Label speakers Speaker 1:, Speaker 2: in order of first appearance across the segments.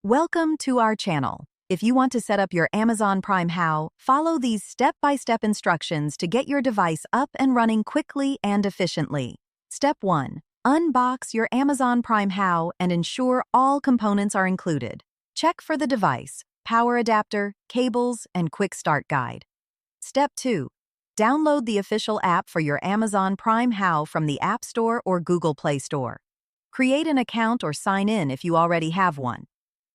Speaker 1: Welcome to our channel. If you want to set up your Amazon Prime How, follow these step-by-step instructions to get your device up and running quickly and efficiently. Step 1. Unbox your Amazon Prime How and ensure all components are included. Check for the device, power adapter, cables, and quick start guide. Step 2. Download the official app for your Amazon Prime How from the App Store or Google Play Store. Create an account or sign in if you already have one.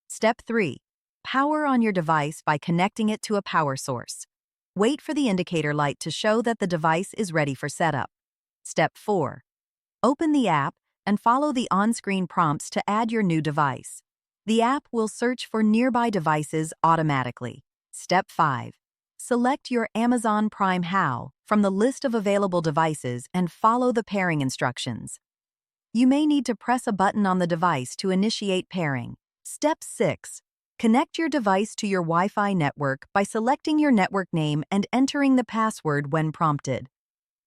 Speaker 1: Step 3. Power on your device by connecting it to a power source. Wait for the indicator light to show that the device is ready for setup. Step 4. Open the app and follow the on-screen prompts to add your new device. The app will search for nearby devices automatically. Step 5. Select your Amazon Prime How from the list of available devices and follow the pairing instructions. You may need to press a button on the device to initiate pairing. Step 6. Connect your device to your Wi-Fi network by selecting your network name and entering the password when prompted.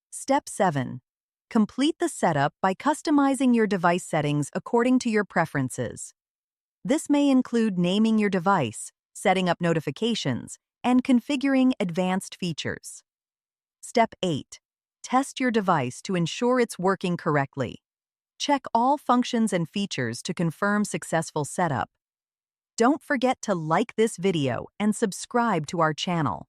Speaker 1: Step 7. Complete the setup by customizing your device settings according to your preferences. This may include naming your device, setting up notifications, and configuring advanced features. Step 8. Test your device to ensure it's working correctly. Check all functions and features to confirm successful setup. Don't forget to like this video and subscribe to our channel.